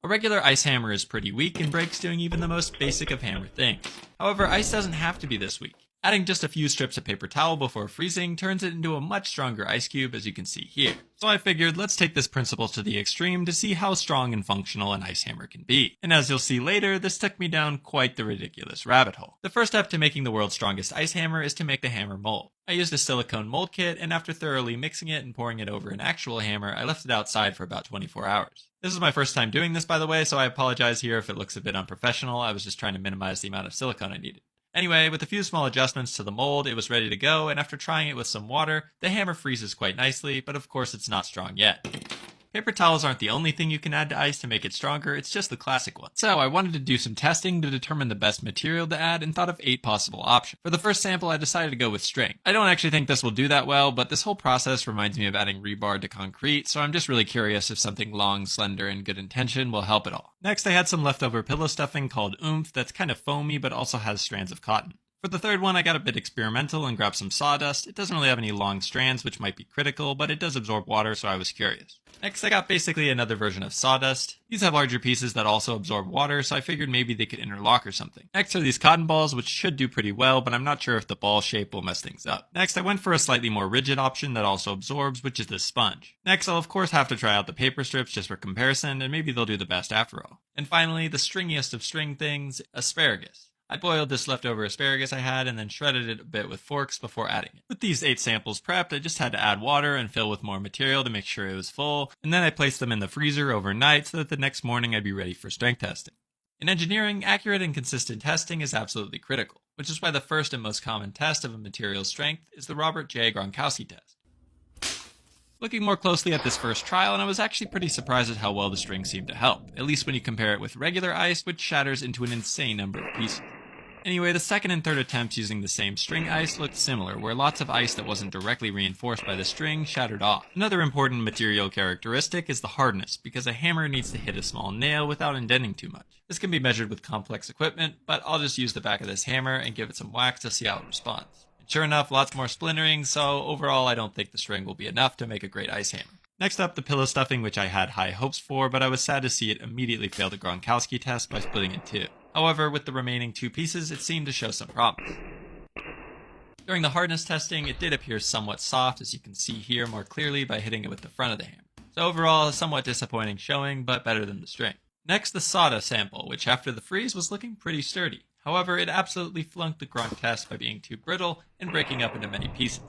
A regular ice hammer is pretty weak and breaks doing even the most basic of hammer things. However, ice doesn't have to be this weak. Adding just a few strips of paper towel before freezing turns it into a much stronger ice cube, as you can see here. So I figured let's take this principle to the extreme to see how strong and functional an ice hammer can be. And as you'll see later, this took me down quite the ridiculous rabbit hole. The first step to making the world's strongest ice hammer is to make the hammer mold. I used a silicone mold kit, and after thoroughly mixing it and pouring it over an actual hammer, I left it outside for about 24 hours. This is my first time doing this, by the way, so I apologize here if it looks a bit unprofessional. I was just trying to minimize the amount of silicone I needed. Anyway, with a few small adjustments to the mold, it was ready to go, and after trying it with some water, the hammer freezes quite nicely, but of course it's not strong yet. Paper towels aren't the only thing you can add to ice to make it stronger, it's just the classic one. So I wanted to do some testing to determine the best material to add and thought of 8 possible options. For the first sample, I decided to go with string. I don't actually think this will do that well, but this whole process reminds me of adding rebar to concrete, so I'm just really curious if something long, slender, and good intention will help at all. Next, I had some leftover pillow stuffing called oomph that's kind of foamy but also has strands of cotton. For the third one, I got a bit experimental and grabbed some sawdust. It doesn't really have any long strands, which might be critical, but it does absorb water, so I was curious. Next, I got basically another version of sawdust. These have larger pieces that also absorb water, so I figured maybe they could interlock or something. Next are these cotton balls, which should do pretty well, but I'm not sure if the ball shape will mess things up. Next, I went for a slightly more rigid option that also absorbs, which is this sponge. Next, I'll of course have to try out the paper strips just for comparison, and maybe they'll do the best after all. And finally, the stringiest of string things, asparagus. I boiled this leftover asparagus I had and then shredded it a bit with forks before adding it. With these 8 samples prepped, I just had to add water and fill with more material to make sure it was full, and then I placed them in the freezer overnight so that the next morning I'd be ready for strength testing. In engineering, accurate and consistent testing is absolutely critical, which is why the first and most common test of a material's strength is the Robert J. Gronkowski test. Looking more closely at this first trial, and I was actually pretty surprised at how well the string seemed to help, at least when you compare it with regular ice, which shatters into an insane number of pieces. Anyway, the second and third attempts using the same string ice looked similar, where lots of ice that wasn't directly reinforced by the string shattered off. Another important material characteristic is the hardness, because a hammer needs to hit a small nail without indenting too much. This can be measured with complex equipment, but I'll just use the back of this hammer and give it some wax to see how it responds. And sure enough, lots more splintering, so overall I don't think the string will be enough to make a great ice hammer. Next up, the pillow stuffing, which I had high hopes for, but I was sad to see it immediately fail the Gronkowski test by splitting in 2. However, with the remaining 2 pieces, it seemed to show some promise. During the hardness testing, it did appear somewhat soft, as you can see here more clearly by hitting it with the front of the hammer. So overall, a somewhat disappointing showing, but better than the string. Next, the sawdust sample, which after the freeze was looking pretty sturdy. However, it absolutely flunked the Gronk test by being too brittle and breaking up into many pieces.